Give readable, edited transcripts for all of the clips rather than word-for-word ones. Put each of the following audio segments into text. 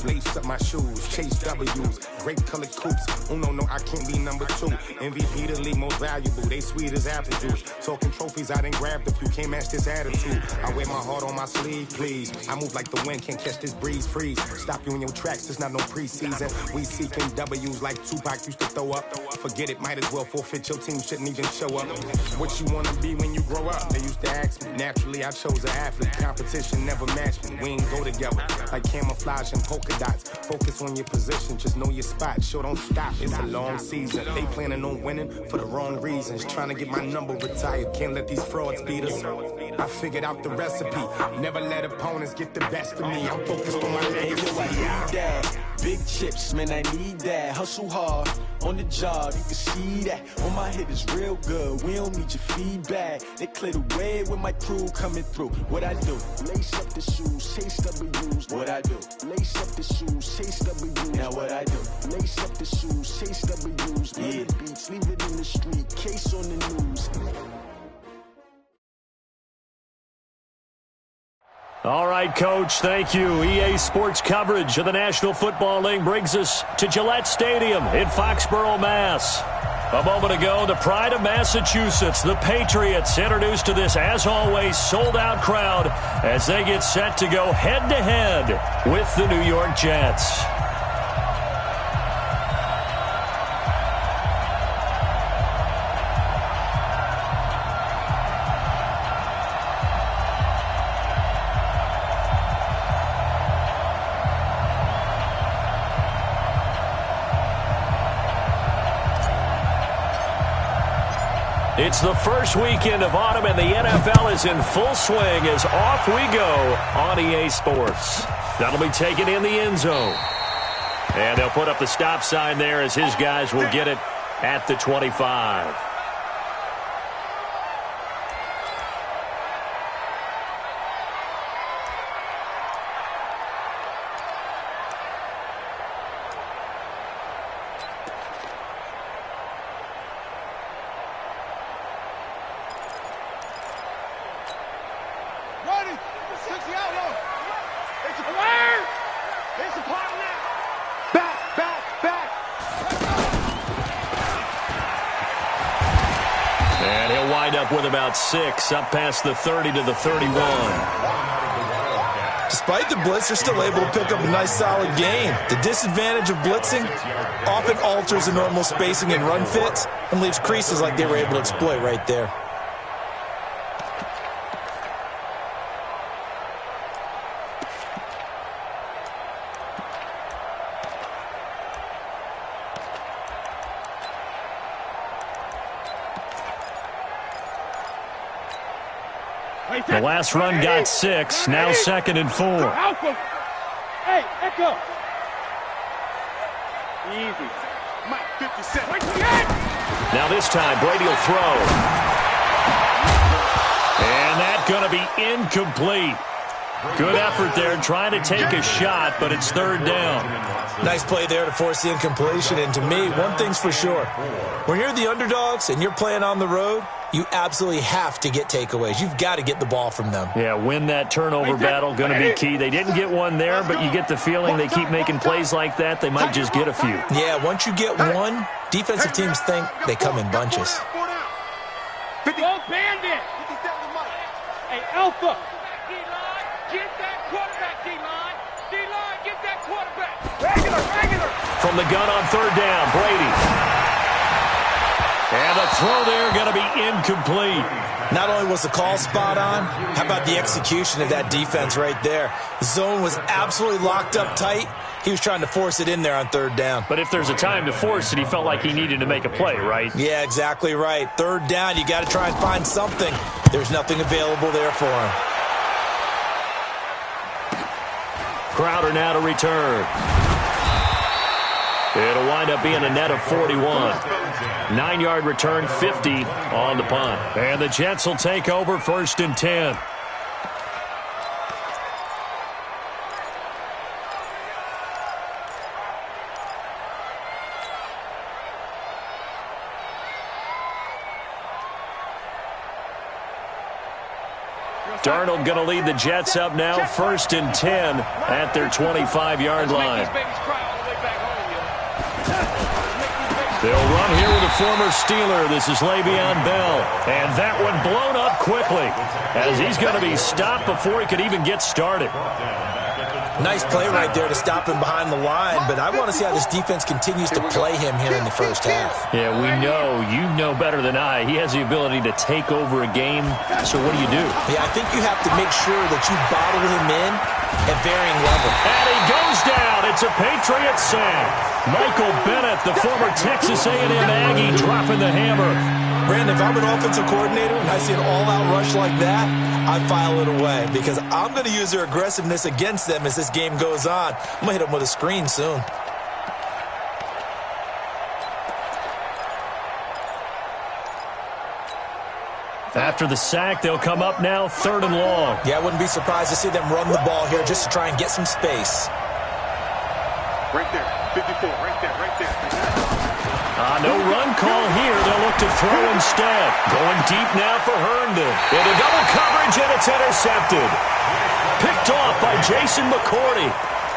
lace up my shoes, chase W's, grape colored coops. Uno, no, I can't be number 2. MVP the league most valuable, they sweet as apple juice. Talking trophies, I didn't grab the few, can't match this attitude. I wear my heart on my sleeve, please. I move like the wind, can't catch this breeze, freeze. Stop you in your tracks, there's not no preseason. We seeking W's like Tupac used to throw up. Forget it, might as well forfeit, your team shouldn't even show up. What you wanna be when you grow up? They used to ask me. Naturally, I chose an athlete. Competition never matched me. We ain't go together like camouflage and polka dots. Focus on your position, just know your spot. Sure, don't stop, it's a long season. They planning on winning for the wrong reasons. Trying to get my number retired, can't let these frauds beat us. I figured out the recipe. Never let opponents get the best of me. I'm focused on my legacy. Big chips, man, I need that. Hustle hard on the job, you can see that. On my hit is real good, we don't need your feedback. They clear the way with my crew coming through. What I do? Lace up the shoes, chase W's. What I do? Lace up the shoes, chase W's. Now what I do? Lace up the shoes, chase W's. Yeah. The beats, leave it in the street, case on the news. All right, Coach, thank you. EA Sports coverage of the National Football League brings us to Gillette Stadium in Foxborough, Mass. A moment ago, the pride of Massachusetts, the Patriots, introduced to this, as always, sold-out crowd as they get set to go head-to-head with the New York Jets. It's the first weekend of autumn, and the NFL is in full swing as off we go on EA Sports. That'll be taken in the end zone. And they'll put up the stop sign there as his guys will get it at the 25. With about 6 up past the 30 to the 31. Despite the blitz, they're still able to pick up a nice solid gain. The disadvantage of blitzing often alters the normal spacing and run fits and leaves creases like they were able to exploit right there. The last run got 6, now 2nd and 4. Hey, Echo. Easy. Mike, 57. Now this time, Brady will throw. And that's going to be incomplete. Good effort there, trying to take a shot, but it's 3rd down. Nice play there to force the incompletion, and to me, one thing's for sure. When you're the underdogs and you're playing on the road, you absolutely have to get takeaways. You've got to get the ball from them. Yeah, win that turnover battle, going to be key. They didn't get one there, but you get the feeling they keep making plays like that, they might just get a few. Yeah, once you get one, defensive teams think they come in bunches. Go bandit! Hey, Alpha! Get that quarterback, D-line! D-line, get that quarterback! Regular! From the gun on 3rd down, Brady. And the throw there going to be incomplete. Not only was the call spot on, how about the execution of that defense right there? The zone was absolutely locked up tight. He was trying to force it in there on 3rd down. But if there's a time to force it, he felt like he needed to make a play, right? Yeah, exactly right. 3rd down, you got to try and find something. There's nothing available there for him. Crowder now to return. It'll wind up being a net of 41. 9-yard return, 50 on the punt. And the Jets will take over 1st and 10. Darnold going to lead the Jets up now, 1st and 10 at their 25-yard line. They'll run here with a former Steeler. This is Le'Veon Bell. And that one blown up quickly as he's going to be stopped before he could even get started. Nice play right there to stop him behind the line, but I want to see how this defense continues to play him here in the first half. Yeah, we know. You know better than I. He has the ability to take over a game, so what do you do? Yeah, I think you have to make sure that you bottle him in at varying levels. And he goes down. It's a Patriots sack. Michael Bennett, the former Texas A&M Aggie, dropping the hammer. Brandon, if I'm an offensive coordinator and I see an all-out rush like that, I file it away because I'm going to use their aggressiveness against them as this game goes on. I'm going to hit them with a screen soon. After the sack, they'll come up now 3rd and long. Yeah, I wouldn't be surprised to see them run the ball here just to try and get some space. Right there, 54, right there, right there. No run call here. They'll look to throw instead. Going deep now for Herndon. Into double coverage, and it's intercepted. Picked off by Jason McCourty.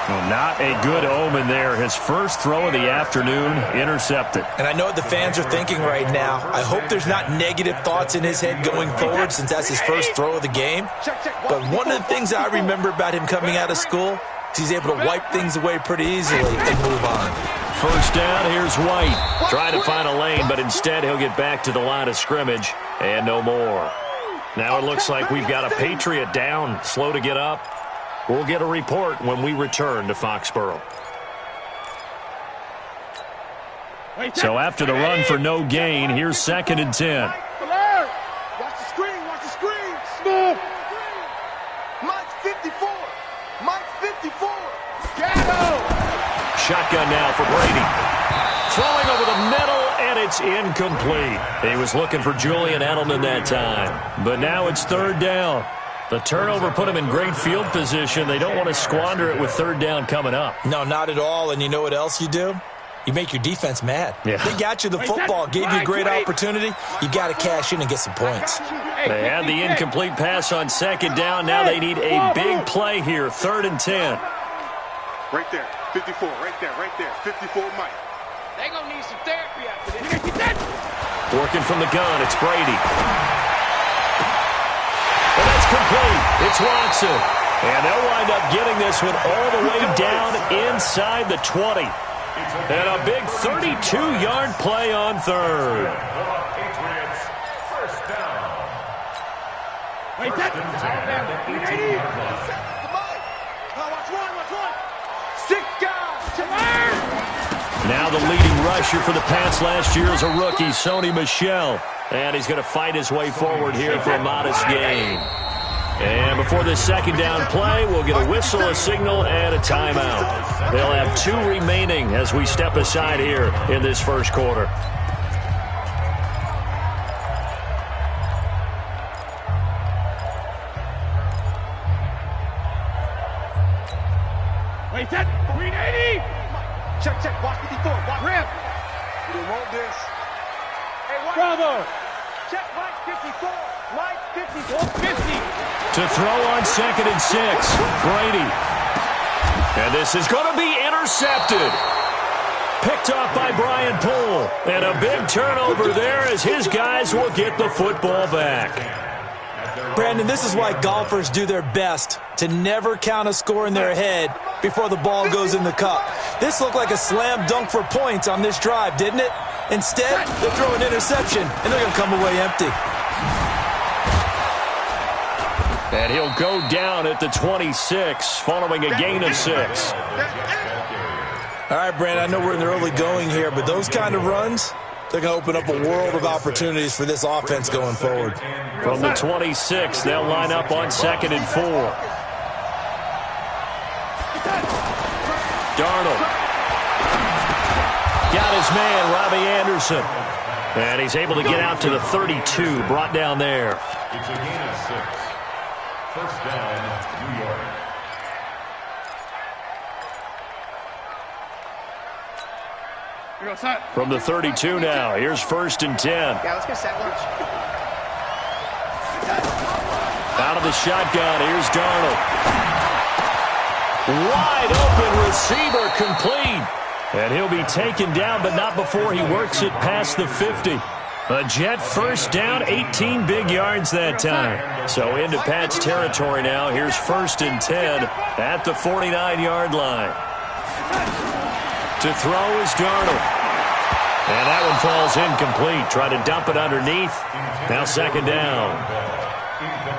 Well, not a good omen there. His first throw of the afternoon, intercepted. And I know what the fans are thinking right now. I hope there's not negative thoughts in his head going forward since that's his first throw of the game. But one of the things I remember about him coming out of school is he's able to wipe things away pretty easily and move on. First down, here's White. Trying to find a lane, but instead he'll get back to the line of scrimmage and no more. Now it looks like we've got a Patriot down, slow to get up. We'll get a report when we return to Foxborough. So after the run for no gain, here's 2nd and 10. Watch the screen, watch the screen. Smooth. Mike's 54. Mike's 54. Gatto. Shotgun now for Brady. Throwing over the middle, and it's incomplete. He was looking for Julian Edelman that time. But now it's 3rd down. The turnover put him in great field position. They don't want to squander it with 3rd down coming up. No, not at all. And you know what else you do? You make your defense mad. Yeah. They got you the football, gave you a great opportunity. You got to cash in and get some points. They had the incomplete pass on 2nd down. Now they need a big play here, 3rd and 10. Right there, 54, right there, 54 Mike. They gonna need some therapy after this. Working from the gun, it's Brady. And that's complete. It's Watson. And they'll wind up getting this one all the way down inside the 20. And a big 32-yard play on 3rd. Wait, that's Now the leading rusher for the Pats last year is a rookie, Sony Michel. And he's going to fight his way forward here for a modest gain. And before this 2nd down play, we'll get a whistle, a signal, and a timeout. They'll have 2 remaining as we step aside here in this first quarter. Wait, that 380. Check, watch 54, watch Rip. You don't want this. Hey, watch. Bravo. Check, Mike 54, Mike 54, 50. To throw on 2nd and 6, Brady. And this is going to be intercepted. Picked off by Brian Poole. And a big turnover there as his guys will get the football back. Brandon, this is why golfers do their best to never count a score in their head before the ball goes in the cup. This looked like a slam dunk for points on this drive, didn't it? Instead, they throw an interception, and they're going to come away empty. And he'll go down at the 26 following a gain of 6. All right, Brandon, I know we're in the early going here, but those kind of runs, they're going to open up a world of opportunities for this offense going forward. From the 26, they'll line up on 2nd and 4. Darnold. Got his man, Robbie Anderson. And he's able to get out to the 32, brought down there. It's a gain of 6. First down, New York. From the 32 now, here's 1st and 10. Yeah, let's get set lunch. Out of the shotgun, here's Darnold. Wide open receiver, complete. And he'll be taken down, but not before he works it past the 50. A Jet first down, 18 big yards that time. So into Pat's territory now. Here's 1st and 10 at the 49-yard line. To throw is Darnold. And that one falls incomplete. Try to dump it underneath. Now 2nd down.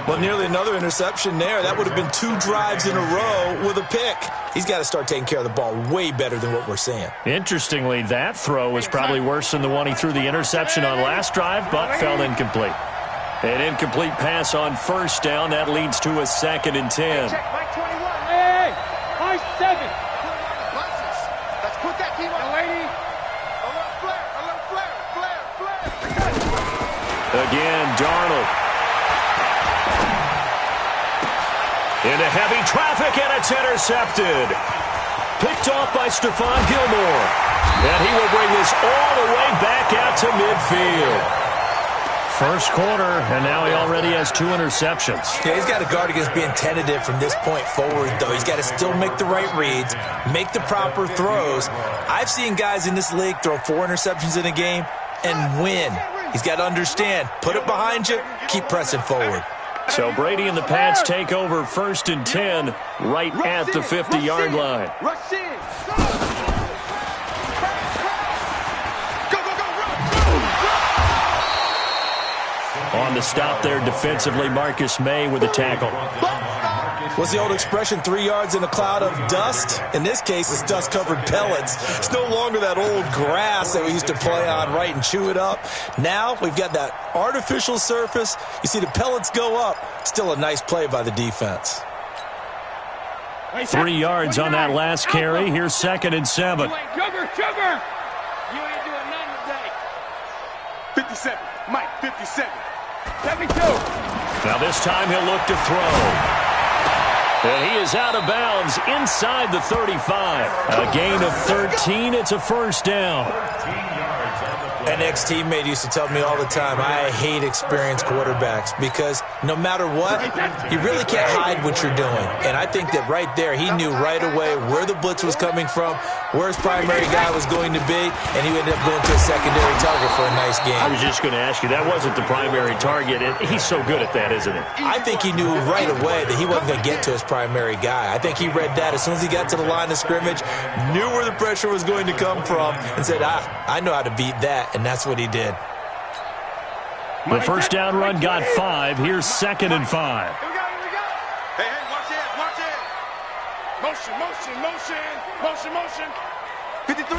Well, nearly another interception there. That would have been 2 drives in a row with a pick. He's got to start taking care of the ball way better than what we're seeing. Interestingly, that throw was probably worse than the one he threw the interception on last drive, but fell incomplete. An incomplete pass on 1st down. That leads to a 2nd and 10. Check, Mike 21. Hey, Mike 7. Let's put that team on. Lady. A little flare. Again, Darnold. Into heavy traffic, and it's intercepted. Picked off by Stephon Gilmore. And he will bring this all the way back out to midfield. First quarter, and now he already has 2 interceptions. Yeah, he's got to guard against being tentative from this point forward, though. He's got to still make the right reads, make the proper throws. I've seen guys in this league throw 4 interceptions in a game and win. He's got to understand, put it behind you, keep pressing forward. So Brady and the Pats take over 1st and 10 right at the 50-yard line. Rush in. On the stop there defensively, Marcus May with a tackle. What's the old expression, 3 yards in a cloud of dust? In this case, it's dust-covered pellets. It's no longer that old grass that we used to play on, right, and chew it up. Now we've got that artificial surface. You see the pellets go up. Still a nice play by the defense. 3 yards on that last carry. Here's 2nd and 7. Sugar. You ain't doing nothing today. 57. Mike, 57. 72. Now this time he'll look to throw. And he is out of bounds inside the 35. A gain of 13. It's a 1st down. An ex-teammate used to tell me all the time, I hate experienced quarterbacks because no matter what, you really can't hide what you're doing. And I think that right there, he knew right away where the blitz was coming from, where his primary guy was going to be, and he ended up going to a secondary target for a nice game. I was just going to ask you, that wasn't the primary target. He's so good at that, isn't he? I think he knew right away that he wasn't going to get to his primary guy. I think he read that as soon as he got to the line of scrimmage, knew where the pressure was going to come from, and said, I know how to beat that. And that's what he did. The first down run got 5. Here's 2nd and 5. Here we go. Hey, watch it. Motion. 53.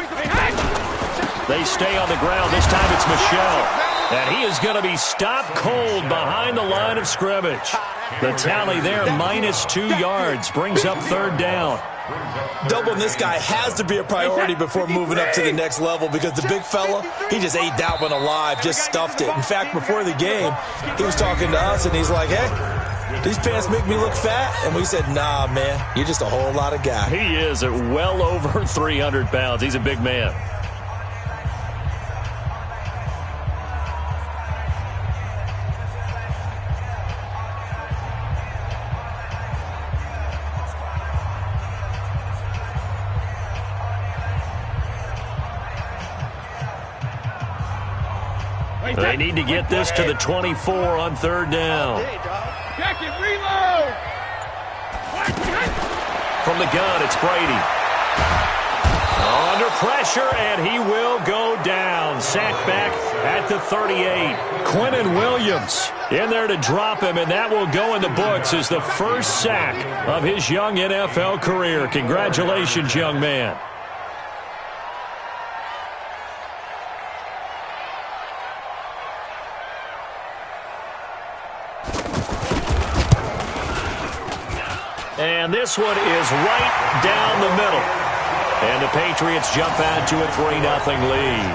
They stay on the ground. This time it's Michel. And he is going to be stopped cold behind the line of scrimmage. The tally there, -2 yards. Brings up 3rd down. Doubling this guy has to be a priority before moving up to the next level because the big fella, he just ate that one alive, just stuffed it. In fact, before the game, he was talking to us, and he's like, hey, these pants make me look fat? And we said, nah, man, you're just a whole lot of guy. He is at well over 300 pounds. He's a big man. They need to get this to the 24 on 3rd down. Jack it, reload! From the gun, it's Brady. Under pressure, and he will go down. Sacked back at the 38. Quinnen Williams in there to drop him, and that will go in the books as the first sack of his young NFL career. Congratulations, young man. And this one is right down the middle. And the Patriots jump out to a 3-0 lead.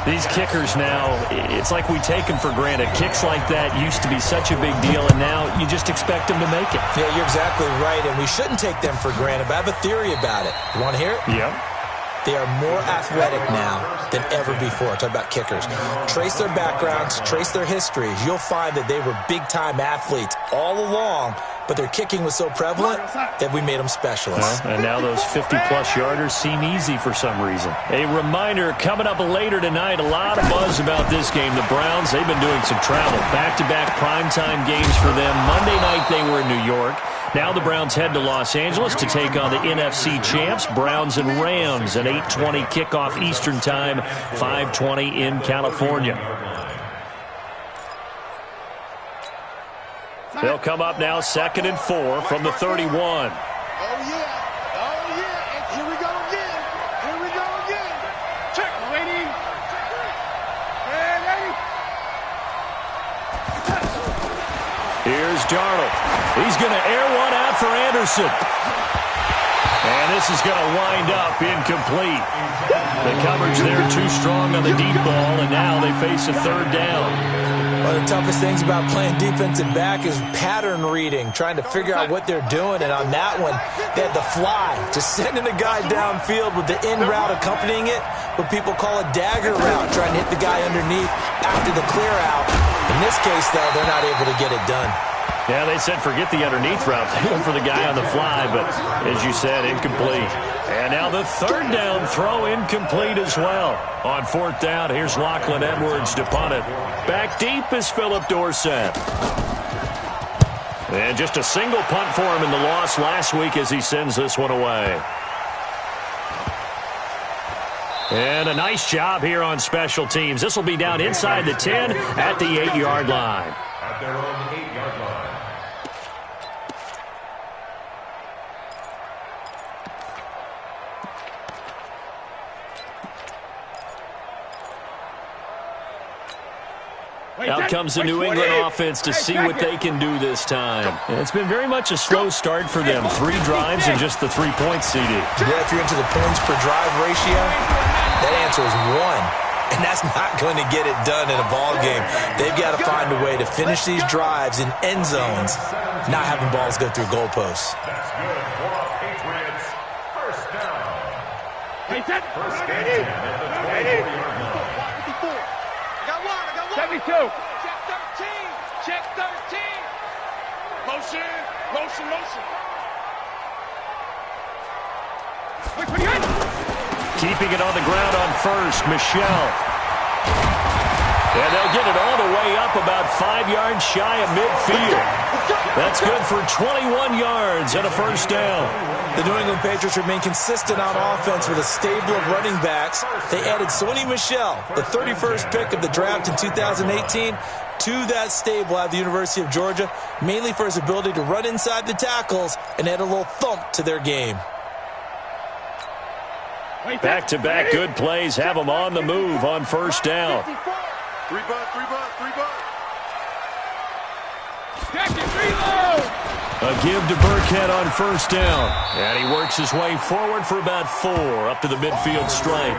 These kickers now, it's like we take them for granted. Kicks like that used to be such a big deal, and now you just expect them to make it. Yeah, you're exactly right, and we shouldn't take them for granted, but I have a theory about it. You want to hear it? Yeah. They are more athletic now than ever before. Talk about kickers. Trace their backgrounds, trace their histories. You'll find that they were big-time athletes all along, but their kicking was so prevalent that we made them specialists. Well, and now those 50-plus yarders seem easy for some reason. A reminder, coming up later tonight, a lot of buzz about this game. The Browns, they've been doing some travel. Back-to-back primetime games for them. Monday night they were in New York. Now the Browns head to Los Angeles to take on the NFC champs, Browns and Rams, an 8:20 kickoff Eastern time, 5:20 in California. They'll come up now 2nd and 4 from the 31. Oh, yeah. Oh, yeah. And here we go again. Here we go again. Check, lady. And ready. Here's Darnold. He's going to air one out for Anderson. And this is going to wind up incomplete. The coverage there too strong on the deep ball, and now they face a 3rd down. One of the toughest things about playing defensive back is pattern reading, trying to figure out what they're doing. And on that one, they had the fly, just sending the guy downfield with the in route accompanying it, what people call a dagger route, trying to hit the guy underneath after the clear out. In this case, though, they're not able to get it done. Yeah, they said forget the underneath route. They went for the guy on the fly, but as you said, incomplete. And now the 3rd down throw incomplete as well. On 4th down, here's Lachlan Edwards to punt it. Back deep is Philip Dorsett. And just a single punt for him in the loss last week as he sends this one away. And a nice job here on special teams. This will be down inside the 10 at the 8-yard line. At their own 8-yard line. Out comes the New England offense to see what they can do this time. It's been very much a slow start for them. 3 drives and just the 3 points, CD. Yeah, if you're into the points per drive ratio, that answer is 1. And that's not going to get it done in a ball game. They've got to find a way to finish these drives in end zones, not having balls go through goalposts. That's good for Patriots. First down. First down at the 24-yard line. 72. Check 13. Check 13. Motion. Motion. Motion. Keeping it on the ground on first, Michelle. And they'll get it all the way up about 5 yards shy of midfield. That's good for 21 yards and a first down. The New England Patriots remain consistent on offense with a stable of running backs. They added Sony Michel, the 31st pick of the draft in 2018, to that stable at the University of Georgia, mainly for his ability to run inside the tackles and add a little thump to their game. Back-to-back good plays have them on the move on first down. 3 bucks. Reload. A give to Burkhead on first down. And he works his way forward for about 4 up to the midfield stripe.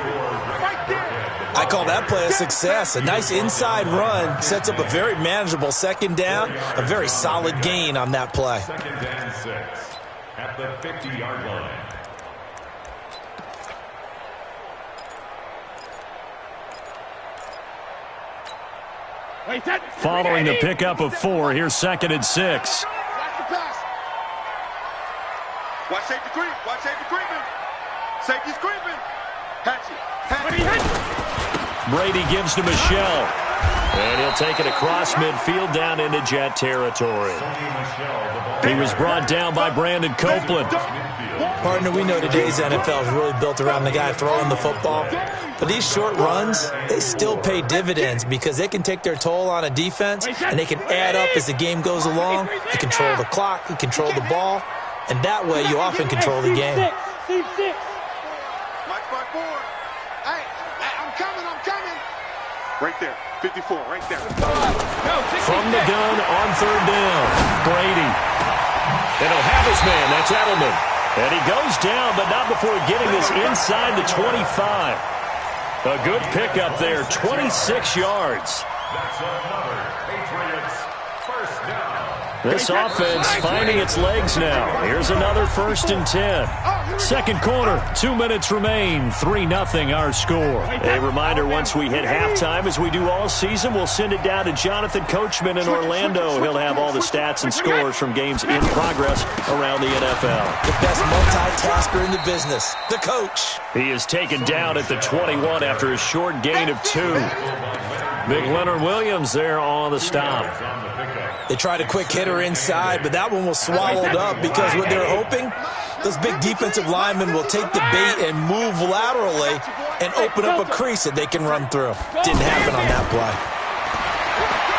I call that play a success. A nice inside run sets up a very manageable 2nd down. A very solid gain on that play. 2nd and 6 at the 50-yard line. Following the pickup of 4, here's 2nd and 6. Watch safety creep. Watch safety creeping. Safety's creeping. Hatch it. Brady gives to Michelle. And he'll take it across midfield down into Jet territory. He was brought down by Brandon Copeland. Partner, we know today's NFL is really built around the guy throwing the football. But these short runs, they still pay dividends because they can take their toll on a defense and they can add up as the game goes along. You control the clock, you control the ball, and that way you often control the game. Mike 4. Hey, I'm coming. Right there. 54, right there. From the gun on 3rd down, Brady. And he'll have his man, that's Edelman. And he goes down, but not before getting this inside the 25. A good pickup there, 26 yards. That's another Patriots first down. This offense finding its legs now. Here's another 1st and 10. Second quarter, 2 minutes remain. 3-0 our score. A reminder, once we hit halftime, as we do all season, we'll send it down to Jonathan Coachman in Orlando. He'll have all the stats and scores from games in progress around the NFL. The best multitasker in the business, the coach. He is taken down at the 21 after a short gain of 2. Big Leonard Williams there on the stop. They tried a quick hitter inside, but that one was swallowed up because what they're hoping, those big defensive linemen will take the bait and move laterally and open up a crease that they can run through. Didn't happen on that play.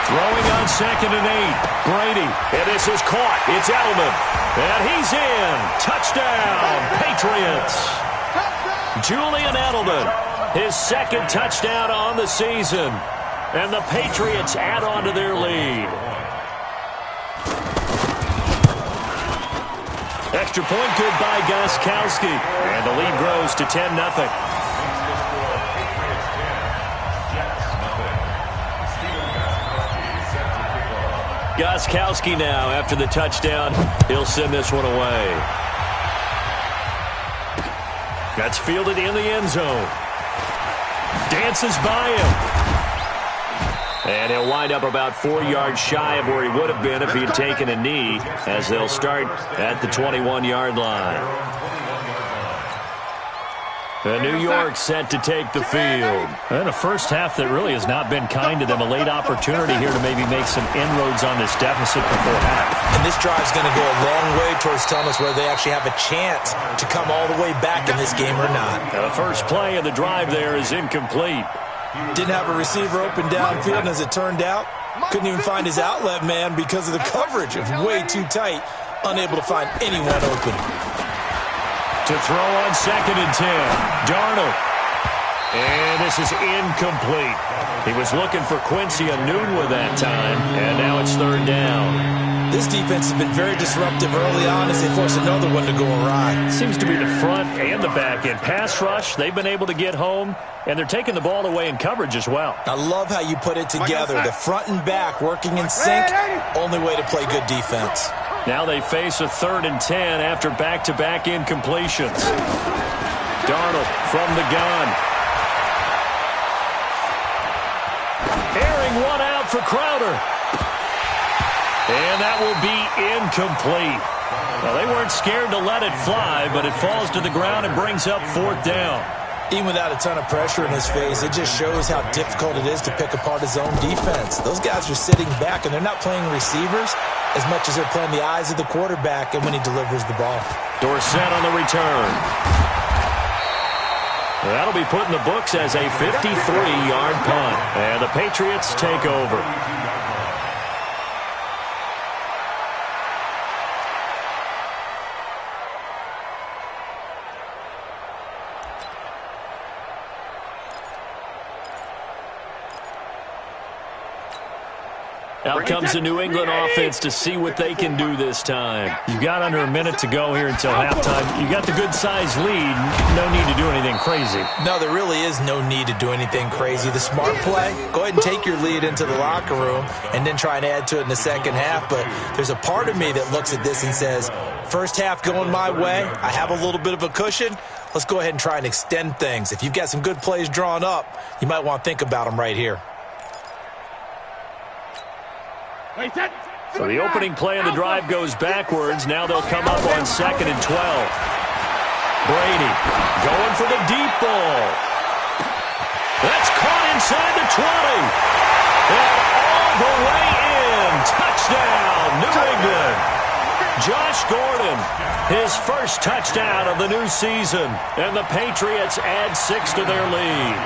Throwing on 2nd and 8. Brady, and this is caught. It's Edelman, and he's in. Touchdown, Patriots. Julian Edelman, his 2nd touchdown on the season, and the Patriots add on to their lead. Extra point good by Gostkowski. And the lead grows to 10-0. Gostkowski now after the touchdown. He'll send this one away. That's fielded in the end zone. Dances by him. And he'll wind up about 4 yards shy of where he would have been if he had taken a knee, as they'll start at the 21-yard line. New York set to take the field. And a first half that really has not been kind to them. A late opportunity here to maybe make some inroads on this deficit before half. And this drive's going to go a long way towards telling us whether they actually have a chance to come all the way back in this game or not. The first play of the drive there is incomplete. Didn't have a receiver open downfield, and as it turned out, couldn't even find his outlet man because of the coverage. It was way too tight, unable to find anyone open. To throw on 2nd and 10. Darnold. And this is incomplete. He was looking for Quincy Enunwa that time, and now it's 3rd down. This defense has been very disruptive early on as they force another one to go awry. Seems to be the front and the back end. Pass rush, they've been able to get home, and they're taking the ball away in coverage as well. I love how you put it together. The front and back working in sync, only way to play good defense. Now they face a 3rd and 10 after back-to-back incompletions. Darnold from the gun. Airing one out for Crowder. And that will be incomplete. Well, they weren't scared to let it fly, but it falls to the ground and brings up 4th down. Even without a ton of pressure in his face, it just shows how difficult it is to pick apart his own defense. Those guys are sitting back, and they're not playing receivers as much as they're playing the eyes of the quarterback and when he delivers the ball. Dorsett on the return. That'll be put in the books as a 53-yard punt. And the Patriots take over. Out comes the New England offense to see what they can do this time. You've got under a minute to go here until halftime. You got the good-sized lead. No need to do anything crazy. No, there really is no need to do anything crazy. The smart play, go ahead and take your lead into the locker room and then try and add to it in the second half. But there's a part of me that looks at this and says, first half going my way, I have a little bit of a cushion. Let's go ahead and try and extend things. If you've got some good plays drawn up, you might want to think about them right here. So the opening play of the drive goes backwards. Now they'll come up on 2nd and 12. Brady going for the deep ball. That's caught inside the 20. And all the way in. Touchdown, New England. Josh Gordon, his first touchdown of the new season. And the Patriots add 6 to their lead.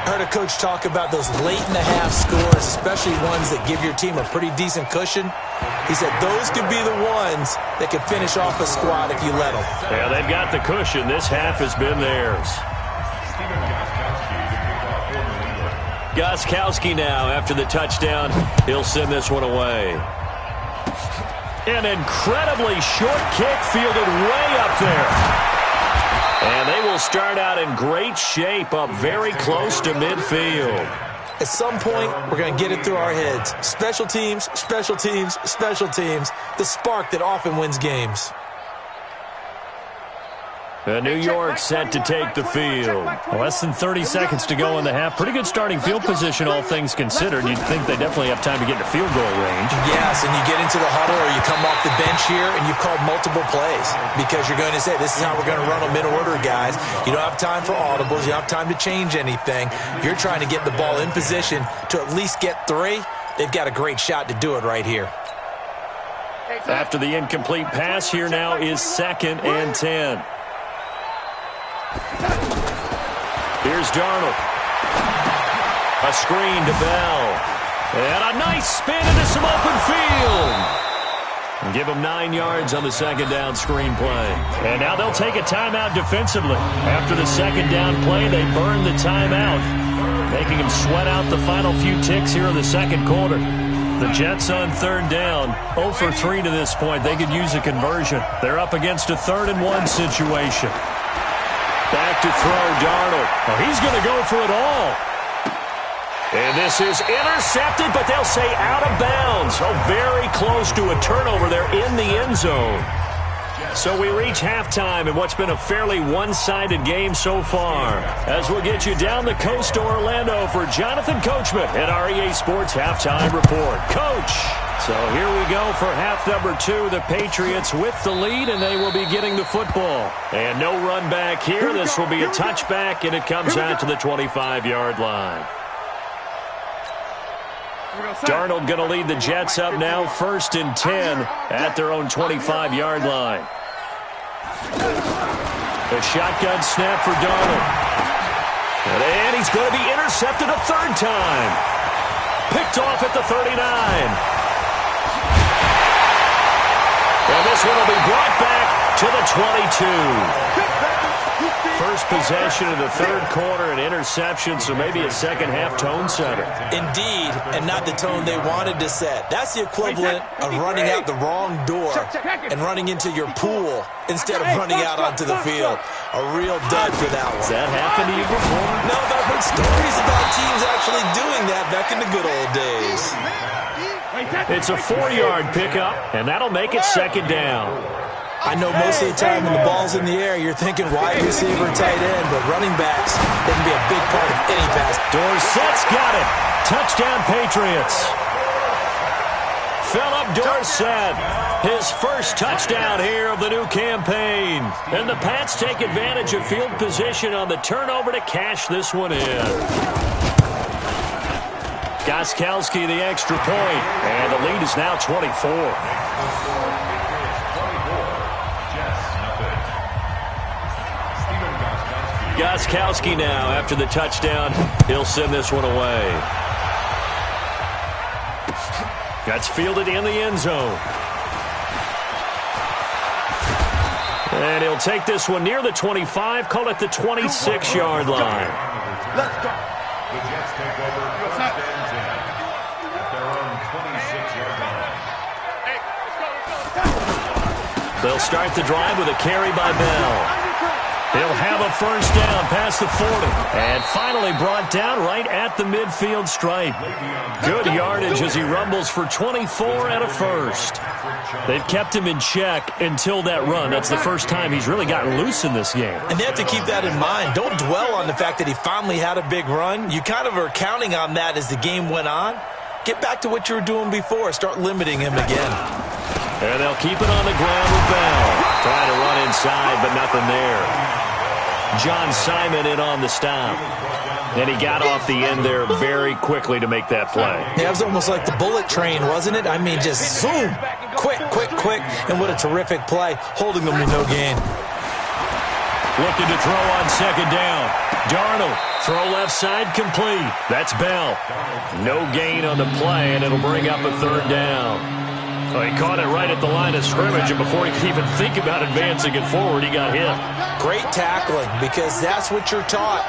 I heard a coach talk about those late-in-the-half scores, especially ones that give your team a pretty decent cushion. He said those could be the ones that could finish off a squad if you let them. Yeah, they've got the cushion. This half has been theirs. Gostkowski now after the touchdown. He'll send this one away. An incredibly short kick fielded way up there. And they will start out in great shape up very close to midfield. At some point, we're going to get it through our heads. Special teams, special teams, special teams. The spark that often wins games. New York set to take the field. Less than 30 seconds to go in the half. Pretty good starting field position, all things considered. You'd think they definitely have time to get to field goal range. Yes, and you get into the huddle or you come off the bench here and you've called multiple plays because you're going to say, this is how we're going to run them in order, guys. You don't have time for audibles. You don't have time to change anything. You're trying to get the ball in position to at least get 3. They've got a great shot to do it right here. After the incomplete pass, here now is 2nd and 10. Here's Darnold. A screen to Bell. And a nice spin into some open field. And give him 9 yards on the 2nd down screen play. And now they'll take a timeout defensively. After the 2nd down play, they burn the timeout, making him sweat out the final few ticks here in the 2nd quarter. The Jets on 3rd down, 0 for 3 to this point. They could use a conversion. They're up against a 3rd and 1 situation. Back to throw, Darnold. Oh, he's going to go for it all. And this is intercepted, but they'll say out of bounds. Oh, very close to a turnover there in the end zone. So we reach halftime in what's been a fairly one-sided game so far. As we'll get you down the coast to Orlando for Jonathan Coachman at our EA Sports Halftime Report. Coach! So here we go for half number 2. The Patriots with the lead, and they will be getting the football. And no run back here. This will be a touchback, and it comes out to the 25-yard line. Darnold going to lead the Jets up now, 1st and 10 at their own 25-yard line. A shotgun snap for Darnold. And he's going to be intercepted a 3rd time. Picked off at the 39. And this one will be brought back to the 22. First possession of the 3rd quarter, an interception, so maybe a second-half tone setter. Indeed, and not the tone they wanted to set. That's the equivalent of running out the wrong door and running into your pool instead of running out onto the field. A real dud for that one. Has that happened to you before? No, but I've heard stories about teams actually doing that back in the good old days. It's a 4-yard pickup, and that'll make it 2nd down. I know most of the time when the ball's in the air, you're thinking wide receiver, tight end, but running backs, they can be a big part of any pass. Dorsett's got it. Touchdown, Patriots. Philip Dorsett, his first touchdown here of the new campaign. And the Pats take advantage of field position on the turnover to cash this one in. Gostkowski the extra point, and the lead is now 24. Gostkowski now, after the touchdown, he'll send this one away. That's fielded in the end zone. And he'll take this one near the 25, call it the 26-yard line. Let's go. The Jets take over 1st and 10 at their own 26-yard line. They'll start the drive with a carry by Bell. He'll have a 1st down past the 40. And finally brought down right at the midfield stripe. Good yardage as he rumbles for 24 and a 1st. They've kept him in check until that run. That's the first time he's really gotten loose in this game. And they have to keep that in mind. Don't dwell on the fact that he finally had a big run. You kind of are counting on that as the game went on. Get back to what you were doing before. Start limiting him again. And they'll keep it on the ground with Bell. Trying to run inside, but nothing there. John Simon in on the stop. And he got off the end there very quickly to make that play. Yeah, it was almost like the bullet train, wasn't it? I mean, just zoom. Quick, quick, quick. And what a terrific play, holding them to no gain. Looking to throw on 2nd down. Darnold, throw left side, complete. That's Bell. No gain on the play, and it'll bring up a 3rd down. Well, he caught it right at the line of scrimmage, and before he could even think about advancing it forward, he got hit. Great tackling, because that's what you're taught.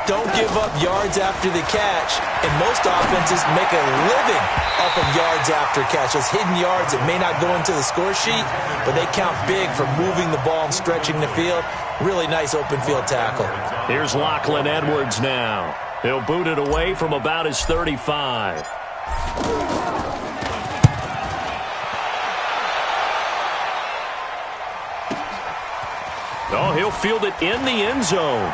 Don't give up yards after the catch, and most offenses make a living off of yards after catch. Those hidden yards that may not go into the score sheet, but they count big for moving the ball and stretching the field. Really nice open field tackle. Here's Lachlan Edwards now. He'll boot it away from about his 35. Oh, he'll field it in the end zone.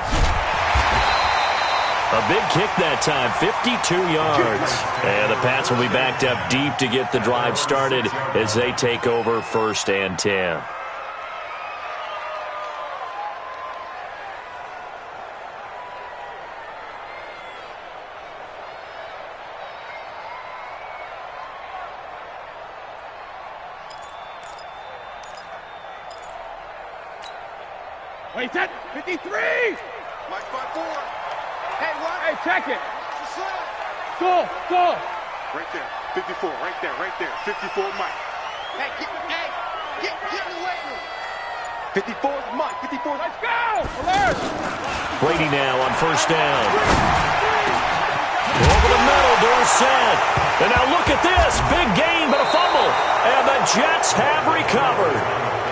A big kick that time, 52 yards. And the Pats will be backed up deep to get the drive started as they take over 1st and 10. Wait, set, 53! Mike 5-4. Hey, what? Hey, check it. Go. Right there, 54, right there, 54 Mike. Hey, get in the weight room. 54 is Mike, 54. Let's go! Alert! Brady now on 1st down. Over the middle, Dorsett. And now look at this. Big gain, but a fumble. And the Jets have recovered.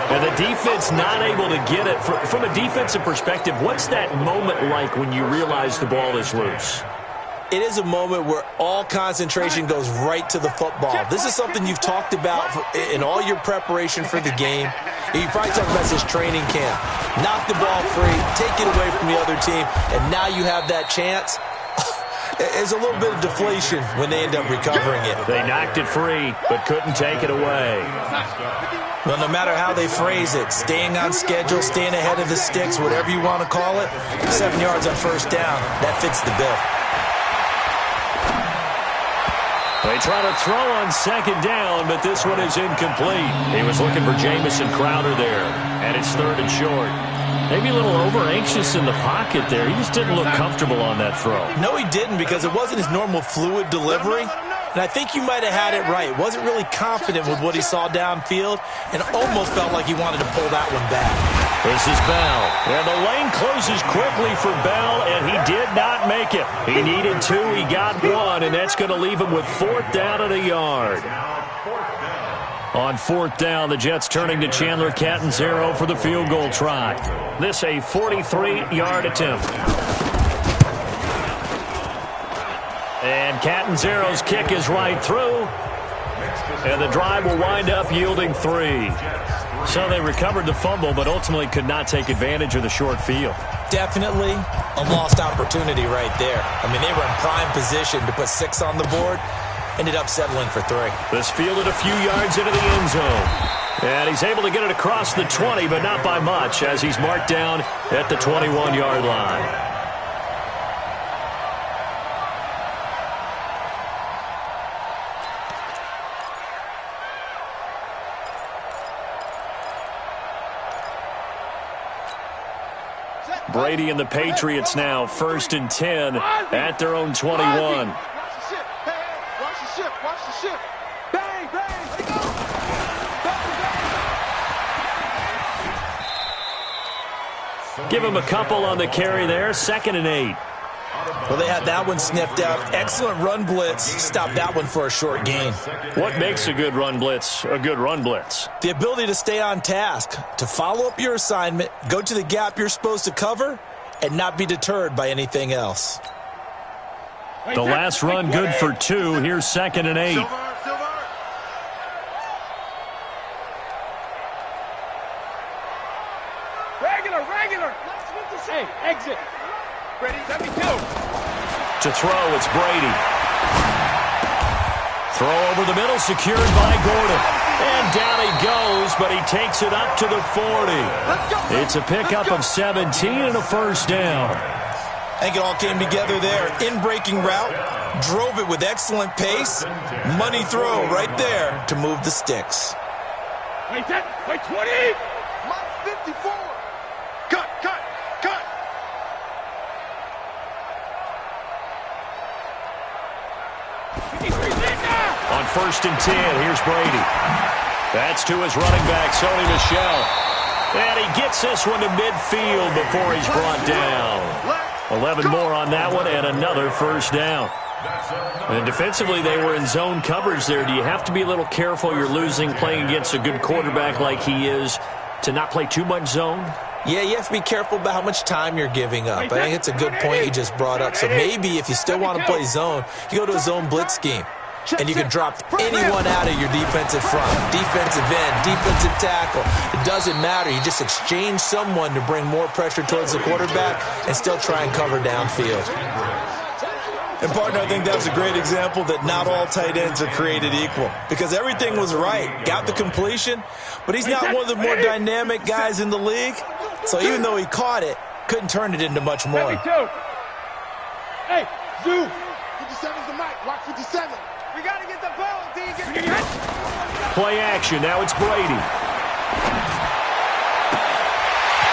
And the defense not able to get it. From a defensive perspective, what's that moment like when you realize the ball is loose? It is a moment where all concentration goes right to the football. This is something you've talked about in all your preparation for the game. You probably talked about this training camp. Knock the ball free, take it away from the other team, and now you have that chance. There's a little bit of deflation when they end up recovering it. They knocked it free, but couldn't take it away. Well, no matter how they phrase it, staying on schedule, staying ahead of the sticks, whatever you want to call it, 7 yards on 1st down, that fits the bill. They try to throw on 2nd down, but this one is incomplete. He was looking for Jamison Crowder there, and it's 3rd and short. Maybe a little over-anxious in the pocket there. He just didn't look comfortable on that throw. No, he didn't, because it wasn't his normal fluid delivery. And I think you might have had it right. Wasn't really confident with what he saw downfield and almost felt like he wanted to pull that one back. This is Bell. And the lane closes quickly for Bell, and he did not make it. He needed 2. He got 1, and that's going to leave him with 4th down and a yard. On 4th down, the Jets turning to Chandler Catanzaro for the field goal try. This a 43-yard attempt. And Catanzaro's kick is right through. And the drive will wind up yielding 3. So they recovered the fumble, but ultimately could not take advantage of the short field. Definitely a lost opportunity right there. I mean, they were in prime position to put 6 on the board. Ended up settling for 3. This fielded a few yards into the end zone. And he's able to get it across the 20, but not by much, as he's marked down at the 21-yard line. Brady and the Patriots now 1st and 10 at their own 21. Give him a couple on the carry there. 2nd and 8. Well, they had that one sniffed out. Excellent run blitz. Stopped that one for a short gain. What makes a good run blitz a good run blitz? The ability to stay on task, to follow up your assignment, go to the gap you're supposed to cover, and not be deterred by anything else. The last run good for 2. Here's 2nd and 8. Regular. Hey, exit. Ready, 72. To throw, it's Brady. Throw over the middle, secured by Gordon. And down he goes, but he takes it up to the 40. It's a pickup of 17 and a 1st down. I think it all came together there. In-breaking route, drove it with excellent pace. Money throw right there to move the sticks. Wait, 20. Mike 54. Cut. On 1st and 10, here's Brady. That's to his running back, Sony Michel. And he gets this one to midfield before he's brought down. 11 more on that one and another 1st down. And defensively, they were in zone coverage there. Do you have to be a little careful? You're losing, playing against a good quarterback like he is, to not play too much zone? Yeah, you have to be careful about how much time you're giving up. I think it's a good point you just brought up. So maybe if you still want to play zone, you go to a zone blitz scheme. And you can drop anyone out of your defensive front, defensive end, defensive tackle. It doesn't matter. You just exchange someone to bring more pressure towards the quarterback and still try and cover downfield. And, partner, I think that was a great example that not all tight ends are created equal because everything was right. Got the completion, but he's not one of the more dynamic guys in the league. So even though he caught it, couldn't turn it into much more. Hey, Zoo. 57's the mic. Watch 57. We got to get the ball, D. Play action. Now it's Brady.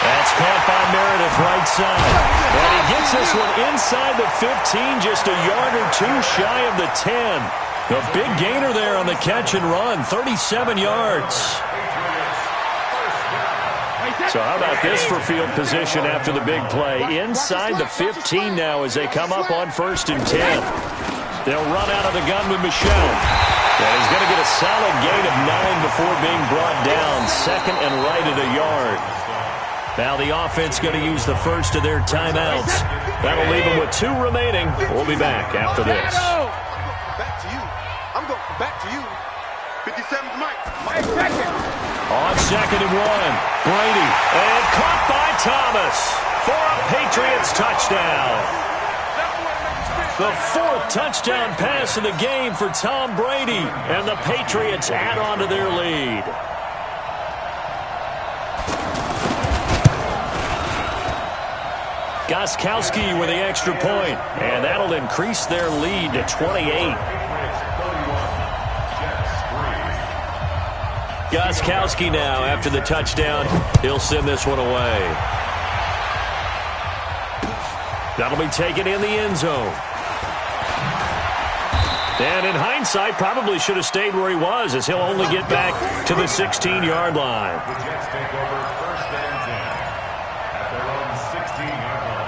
That's caught by Meredith right side. And he gets this one inside the 15, just a yard or two shy of the 10. The big gainer there on the catch and run, 37 yards. So how about this for field position after the big play? Inside the 15 now as they come up on 1st and 10. They'll run out of the gun with Michel. And he's going to get a solid gain of 9 before being brought down. 2nd and right at a yard. Now the offense going to use the first of their timeouts. That'll leave them with 2 remaining. We'll be back after this. Back to you. I'm going back to you. 57's Mike. On 2nd and 1. Brady. And caught by Thomas for a Patriots touchdown. The 4th touchdown pass of the game for Tom Brady. And the Patriots add on to their lead. Gostkowski with the extra point. And that'll increase their lead to 28. Gostkowski now after the touchdown. He'll send this one away. That'll be taken in the end zone. And in hindsight, probably should have stayed where he was as he'll only get back to the 16-yard line. The Jets take over 1st and 10 at their own 16-yard line.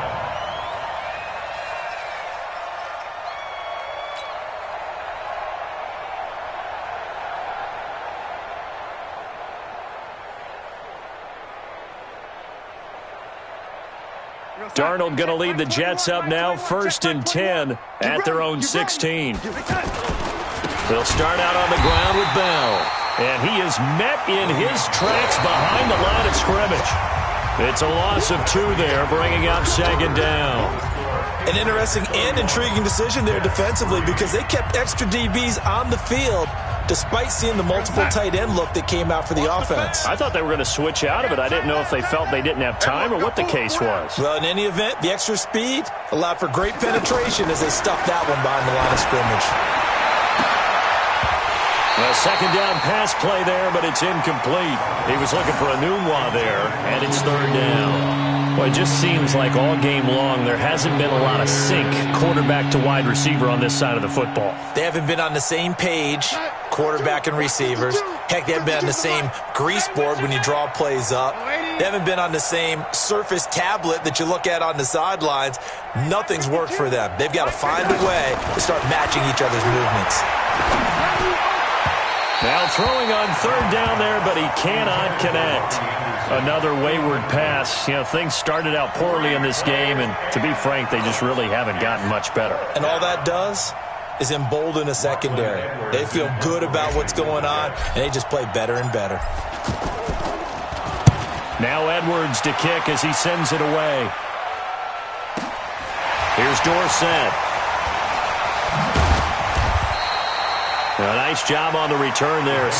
Darnold going to lead the Jets up now, 1st and 10 at their own 16. They'll start out on the ground with Bell. And he is met in his tracks behind the line of scrimmage. It's a loss of 2 there, bringing up 2nd down. An interesting and intriguing decision there defensively because they kept extra DBs on the field despite seeing the multiple tight end look that came out for the offense. I thought they were going to switch out of it. I didn't know if they felt they didn't have time or what the case was. Well, in any event, the extra speed allowed for great penetration as they stuffed that one behind the line of scrimmage. A 2nd down pass play there, but it's incomplete. He was looking for a Nunwa there, and it's 3rd down. Well, it just seems like all game long there hasn't been a lot of sync quarterback to wide receiver on this side of the football. They haven't been on the same page, quarterback and receivers. Heck, they haven't been on the same grease board when you draw plays up. They haven't been on the same surface tablet that you look at on the sidelines. Nothing's worked for them. They've got to find a way to start matching each other's movements. Now throwing on 3rd down there, but he cannot connect. Another wayward pass. You know, things started out poorly in this game, and to be frank, they just really haven't gotten much better. And all that does is embolden a secondary. They feel good about what's going on, and they just play better and better. Now Edwards to kick as he sends it away. Here's Dorsett. A nice job on the return there.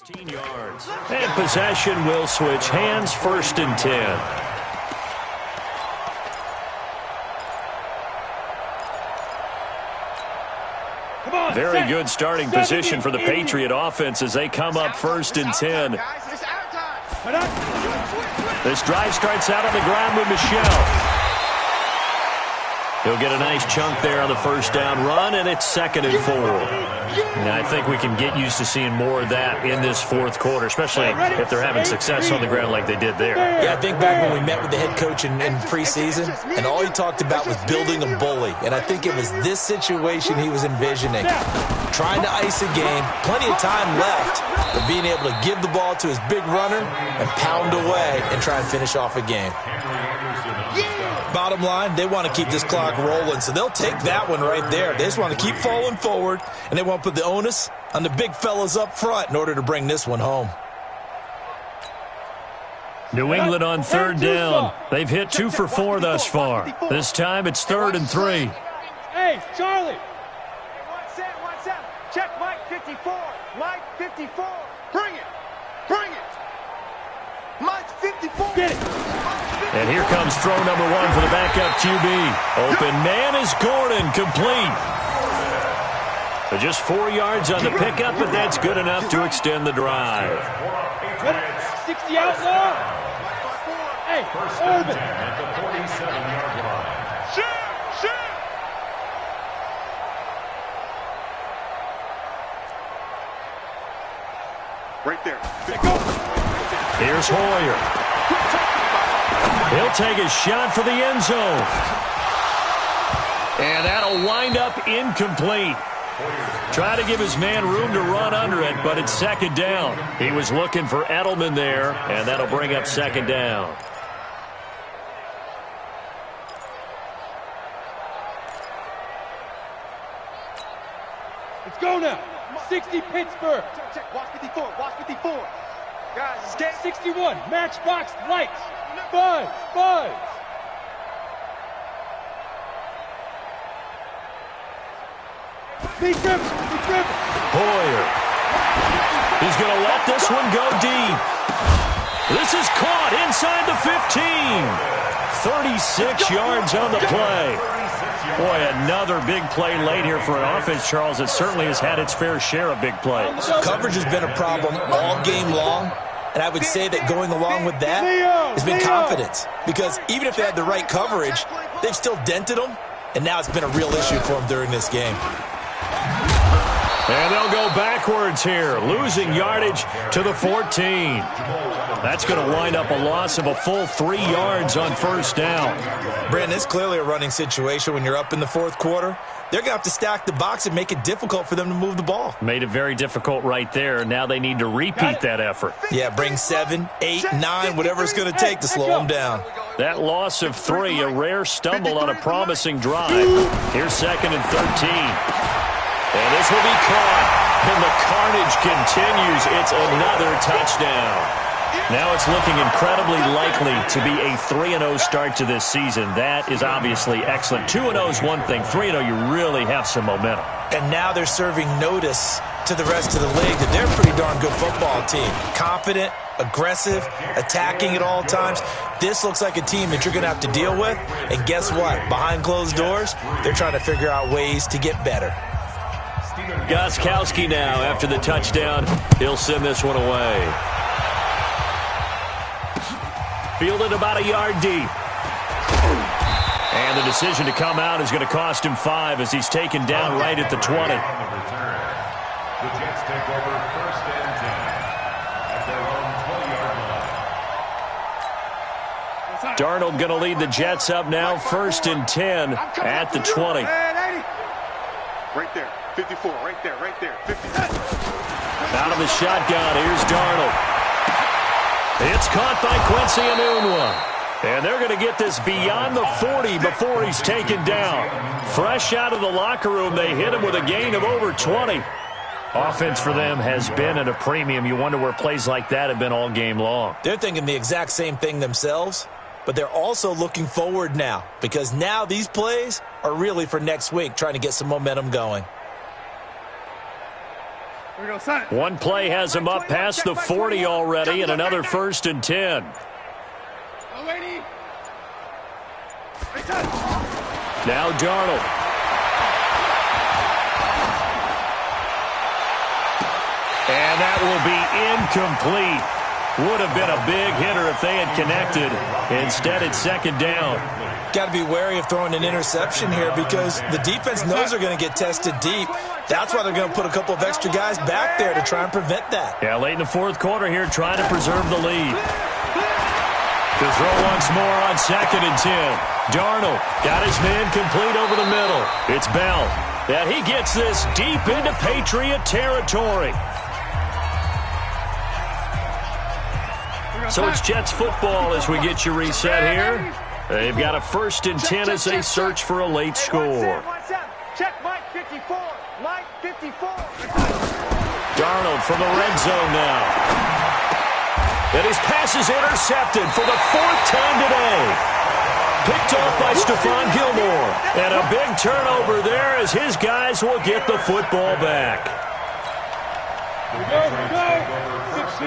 16 yards. And possession will switch hands, 1st and 10. Very good starting position for the Patriot offense as they come up 1st and 10. This drive starts out on the ground with Michel. He'll get a nice chunk there on the first down run, and it's 2nd and 4. Now, I think we can get used to seeing more of that in this fourth quarter, especially if they're having success on the ground like they did there. Yeah, I think back when we met with the head coach in preseason, and all he talked about was building a bully. And I think it was this situation he was envisioning. Trying to ice a game, plenty of time left, but being able to give the ball to his big runner and pound away and try and finish off a game. Bottom line, they want to keep this clock rolling, so they'll take that one right there. They just want to keep falling forward, and they want to put the onus on the big fellas up front in order to bring this one home. New England on 3rd down. They've hit 2 for 4 thus far. This time it's 3rd and 3. Hey, Charlie. One set. Check Mike 54. Mike 54. Bring it. Mike 54. Get it. And here comes throw number 1 for the backup QB. Open man is Gordon, complete. So just 4 yards on the pickup, but that's good enough to extend the drive. 60 outlaw. Hey, Urban. At the 47-yard line. Shoot. Right there. Here's Hoyer. He'll take a shot for the end zone. And that'll wind up incomplete. Try to give his man room to run under it, but it's 2nd down. He was looking for Edelman there, and that'll bring up 2nd down. Let's go now. 60 Pittsburgh. Check. Watch 54. Guys, it's game. 61 Matchbox Lights. Buzz. Be driven. Hoyer. He's going to let this one go deep. This is caught inside the 15. 36 yards on the play. Boy, another big play late here for an offense, Charles, that certainly has had its fair share of big plays. Coverage has been a problem all game long, and I would say that going along with that has been confidence. Because even if they had the right coverage, they've still dented them, and now it's been a real issue for them during this game. And they'll go backwards here, losing yardage to the 14. That's going to wind up a loss of a full 3 yards on first down. Brandon, it's clearly a running situation when you're up in the fourth quarter. They're going to have to stack the box and make it difficult for them to move the ball. Made it very difficult right there. Now they need to repeat that effort. Yeah, bring 7, 8, 9, whatever it's going to take to slow them down. That loss of 3, a rare stumble on a promising drive. Here's 2nd and 13. And this will be caught, and the carnage continues. It's another touchdown. Now it's looking incredibly likely to be a 3-0 start to this season. That is obviously excellent. 2-0 is one thing. 3-0, you really have some momentum. And now they're serving notice to the rest of the league that they're a pretty darn good football team. Confident, aggressive, attacking at all times. This looks like a team that you're going to have to deal with. And guess what? Behind closed doors, they're trying to figure out ways to get better. Gostkowski now, after the touchdown, he'll send this one away. Fielded about a yard deep. And the decision to come out is going to cost him 5 as he's taken down right at the 20. The Jets take over 1st and 10 at their own 20-yard line. Darnold going to lead the Jets up now, 1st and 10 at the 20. Right there. 54. Right there. 50. Out of the shotgun, here's Darnold. It's caught by Quincy Enunwa. And they're going to get this beyond the 40 before he's taken down. Fresh out of the locker room, they hit him with a gain of over 20. Offense for them has been at a premium. You wonder where plays like that have been all game long. They're thinking the exact same thing themselves, but they're also looking forward now because now these plays are really for next week, trying to get some momentum going. One play has him up past the 40 already, and another 1st and 10. Now Darnold. And that will be incomplete. Would have been a big hitter if they had connected. Instead, it's 2nd down. Got to be wary of throwing an interception here because the defense knows they're going to get tested deep. That's why they're going to put a couple of extra guys back there to try and prevent that. Yeah, late in the fourth quarter here, trying to preserve the lead. To throw once more on 2nd and 10. Darnold got his man complete over the middle. It's Bell. And he gets this deep into Patriot territory. So it's Jets football as we get you reset here. They've got a 1st and 10 as they search for a late score. Check Mike 54. Mike 54. Darnold from the red zone now. And his pass is intercepted for the 4th time today. Picked off by Stephon Gilmore. And a big turnover there as his guys will get the football back. We go. 16,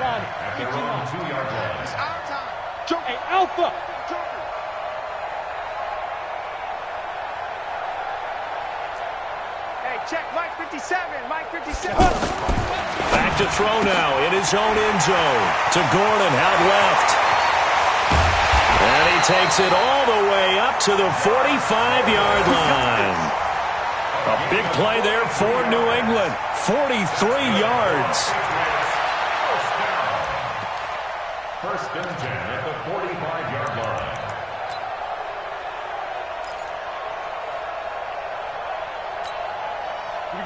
run. 59. 2-yard line. It's our time. Hey, Alpha. Hey, check Mike 57. Mike 57. Back to throw now in his own end zone. To Gordon out left. And he takes it all the way up to the 45-yard line. A big play there for New England. 43 yards. 1st and 10 at the 45-yard line.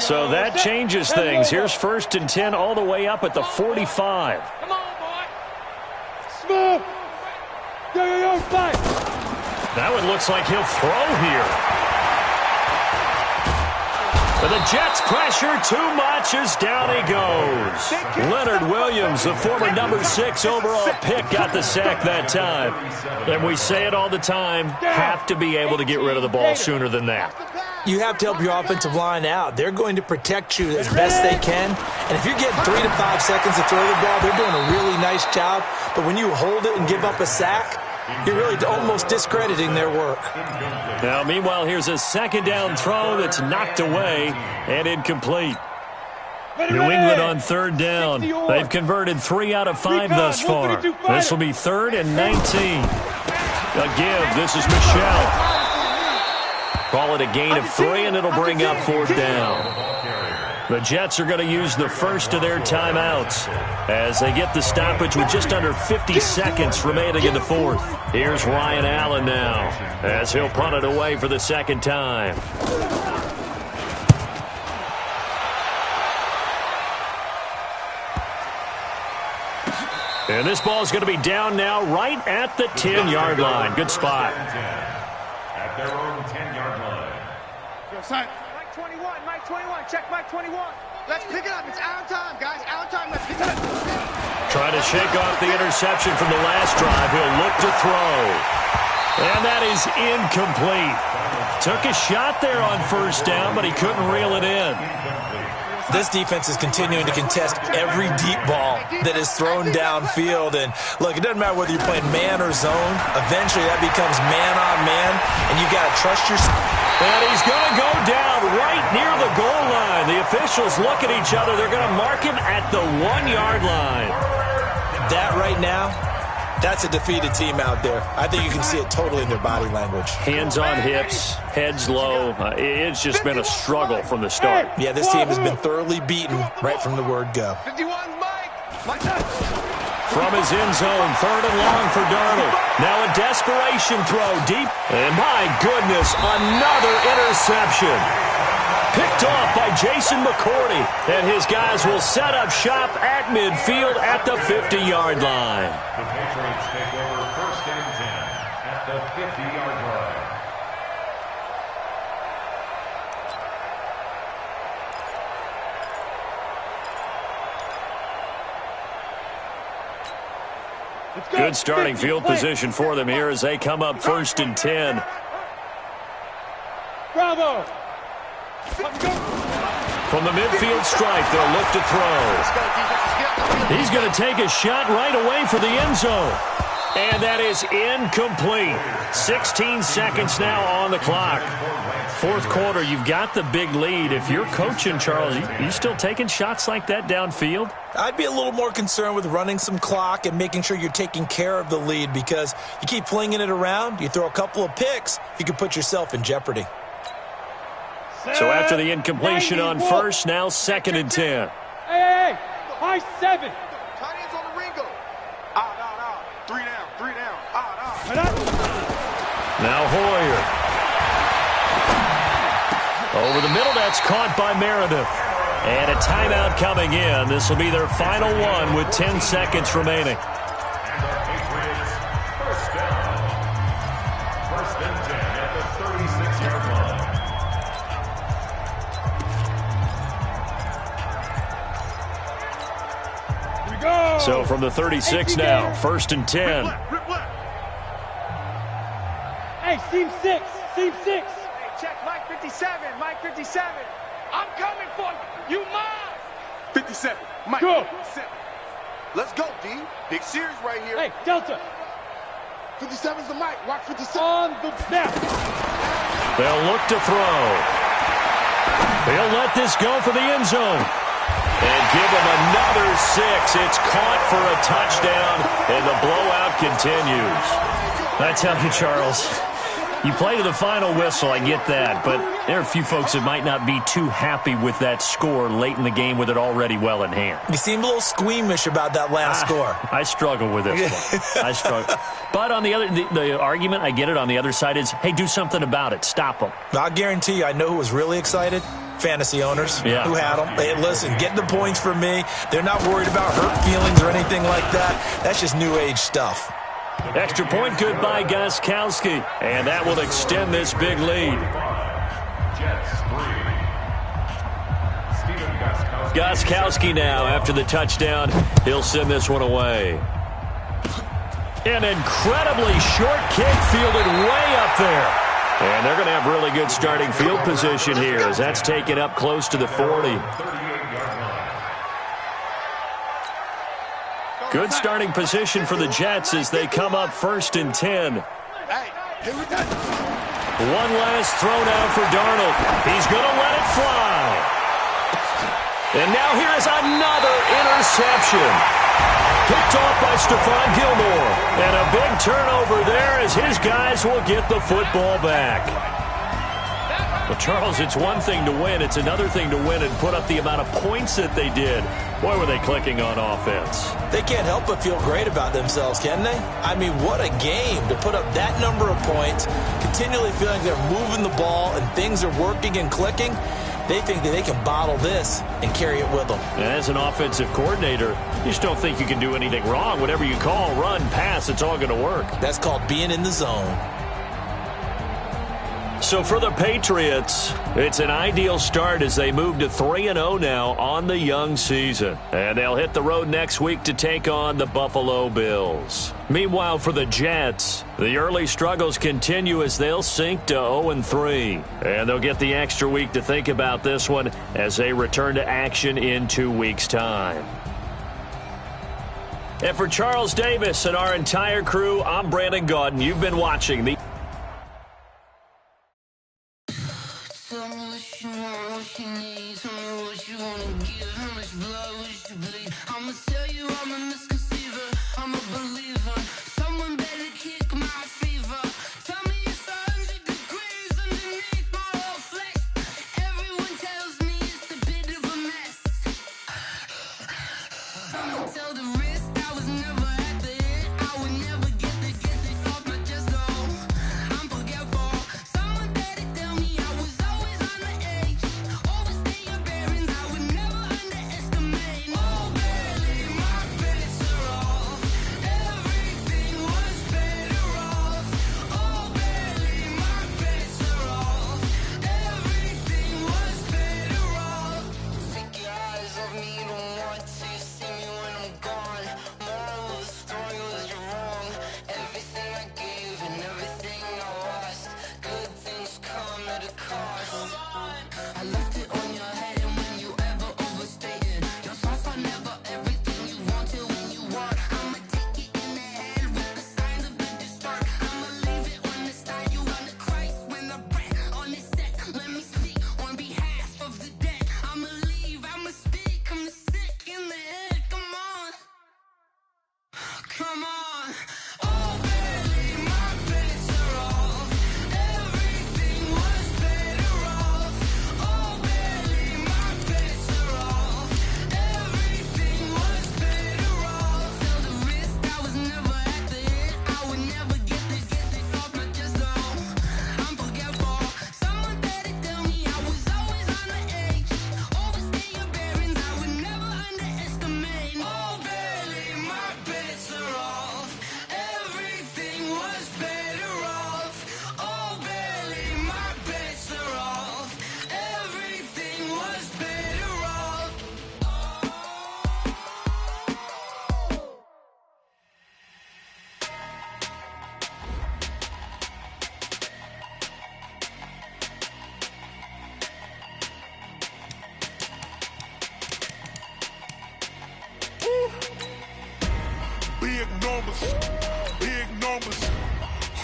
So that changes things. Here's 1st and 10 all the way up at the 45. Come on, boy. Smooth. Yo, fight. Now it looks like he'll throw here. But the Jets pressure too much as down he goes. Leonard Williams, the former number 6 overall pick, got the sack that time. And we say it all the time, have to be able to get rid of the ball sooner than that. You have to help your offensive line out. They're going to protect you as best they can. And if you're getting 3 to 5 seconds to throw the ball, they're doing a really nice job. But when you hold it and give up a sack, you're really almost discrediting their work. Now, meanwhile, here's a 2nd down throw that's knocked away and incomplete. New England on 3rd down. They've converted 3 out of 5 thus far. This will be 3rd and 19. A give. This is Michelle. Call it a gain of 3, and it'll bring up 4th down. The Jets are going to use the first of their timeouts as they get the stoppage with just under 50 seconds remaining in the 4th. Here's Ryan Allen now as he'll punt it away for the 2nd time. And this ball is going to be down now right at the 10-yard line. Good spot. At their own 10-yard line. Mike 21. Mike 21. Check Mike 21. Let's pick it up. It's our time, guys. Our time. Let's pick it up. Trying to shake off the interception from the last drive. He'll look to throw. And that is incomplete. Took a shot there on 1st down, but he couldn't reel it in. This defense is continuing to contest every deep ball that is thrown downfield. And, look, it doesn't matter whether you're playing man or zone. Eventually, that becomes man-on-man, and you got to trust yourself. And he's going to go down right near the goal line. The officials look at each other. They're going to mark him at the 1-yard line. That right now, that's a defeated team out there. I think you can see it totally in their body language. Hands on hips, heads low. It's just been a struggle from the start. Yeah, this team has been thoroughly beaten right from the word go. 51, Mike. From his end zone, 3rd and long for Darnold. Now a desperation throw deep. And my goodness, another interception. Picked off by Jason McCourty. And his guys will set up shop at midfield at the 50-yard line. The Patriots take over 1st and 10 at the 50-yard line. Good starting field position for them here as they come up 1st and 10. Bravo. From the midfield stripe, they'll look to throw. He's going to take a shot right away for the end zone. And that is incomplete. 16 seconds now on the clock. 4th quarter, you've got the big lead. If you're coaching, Charles, you still taking shots like that downfield? I'd be a little more concerned with running some clock and making sure you're taking care of the lead, because you keep flinging it around, you throw a couple of picks, you can put yourself in jeopardy. So after the incompletion on first, now 2nd and 10. Hey, high 7. Tight ends on the ring go. Out. 3 down. Out. Now Hoyer. Over the middle, that's caught by Meredith. And a timeout coming in. This will be their final one with 10 seconds remaining. And the Patriots, first down. 1st and 10 at the 36-yard line. Here we go. So from the 36 now, 1st and 10. Rip left. Hey, seam 6. Hey, check Mike 57. I'm coming for you. You mine. 57. Mike. Go. 57. Let's go, D. Big series right here. Hey, Delta. 57's the Mike. Watch 57. On the snap. They'll look to throw. They'll let this go for the end zone. And give him another 6. It's caught for a touchdown, and the blowout continues. I tell you, Charles, you play to the final whistle, I get that, but there are a few folks that might not be too happy with that score late in the game with it already well in hand. You seem a little squeamish about that last score. I struggle with this one. I struggle. But on the other, the argument, I get it, on the other side is, hey, do something about it. Stop them. I'll guarantee you, I know who was really excited. Fantasy owners who had them. Hey, listen, get the points for me. They're not worried about hurt feelings or anything like that. That's just new age stuff. Extra point good by Gostkowski. And that will extend this big lead. Jets 3. Gostkowski now, after the touchdown, he'll send this one away. An incredibly short kick fielded way up there. And they're going to have really good starting field position here as that's taken up close to the 40. Good starting position for the Jets as they come up 1st and 10. One last throw now for Darnold. He's going to let it fly. And now here is another interception. Picked off by Stephon Gilmore. And a big turnover there as his guys will get the football back. Well, Charles, it's one thing to win. It's another thing to win and put up the amount of points that they did. Boy, were they clicking on offense. They can't help but feel great about themselves, can they? I mean, what a game to put up that number of points, continually feeling they're moving the ball and things are working and clicking. They think that they can bottle this and carry it with them. As an offensive coordinator, you just don't think you can do anything wrong. Whatever you call, run, pass, it's all going to work. That's called being in the zone. So for the Patriots, it's an ideal start as they move to 3-0 now on the young season. And they'll hit the road next week to take on the Buffalo Bills. Meanwhile, for the Jets, the early struggles continue as they'll sink to 0-3. And they'll get the extra week to think about this one as they return to action in 2 weeks' time. And for Charles Davis and our entire crew, I'm Brandon Gaudin. You've been watching the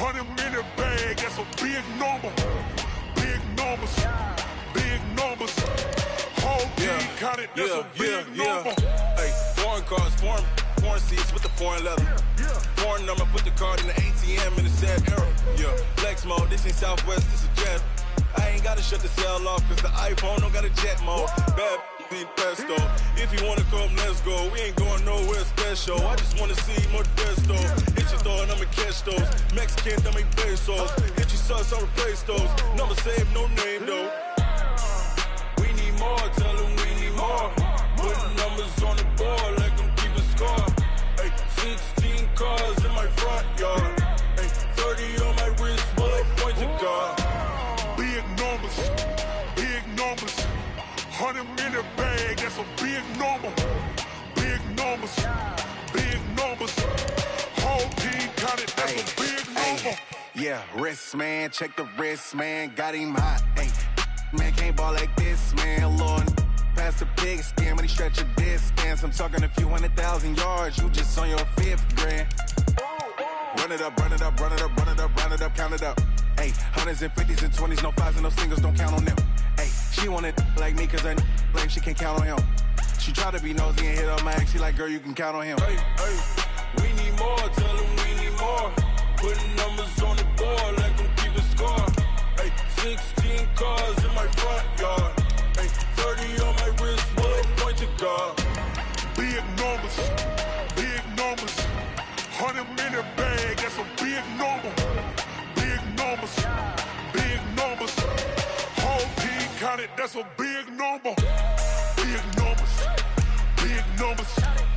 100 minute bag, that's a big number. Big numbers, big numbers. Whole team counted, that's a big number. Hey, foreign cars, foreign seats with the foreign leather. Foreign number, put the card in the ATM in the sad era. Yeah, flex mode, this ain't Southwest, this is jet. I ain't gotta shut the cell off, cause the iPhone don't got a jet mode. Bad be pesto. If you wanna come, let's go. We ain't going nowhere special. I just wanna see more desto. Hit your throw and I'ma catch those. Mexican, I make pesos. Hit your sauce, I'll replace those. Number save, no name though. We need more, tell them we need more. Putting numbers on the board, like them keep a score. Hey, 16 cars in my front yard. Hey, 30 on my wrist, bullet point to God. Big numbers, big numbers. 100 minute bag, that's a big number. Big numbers, big numbers. Whole team counted, that's a big number. Yeah, wrist man, check the wrist man, got him hot. Ay, man can't ball like this, man. Lord, past the big skin when he stretch a distance. I'm talking a few 100,000 yards, you just on your 5th grand. Run it up, run it up, run it up, run it up, run it up, count it up. Ay, hundreds and 50s and 20s, no 5s and no singles, don't count on them. Ay, she wanted like me cause her like she can't count on him. She tried to be nosy and hit her max, she like, girl, you can count on him. Hey, we need more, tell them we need more. Putting numbers on the board, like them keep a score. Hey, 16 cars in my front yard. Hey, 30 on my wrist, bullet point to God. Big numbers, big numbers. 100 minute bag, that's a big number. Big numbers, big numbers. Whole team counted, that's a big number. Big numbers, big numbers.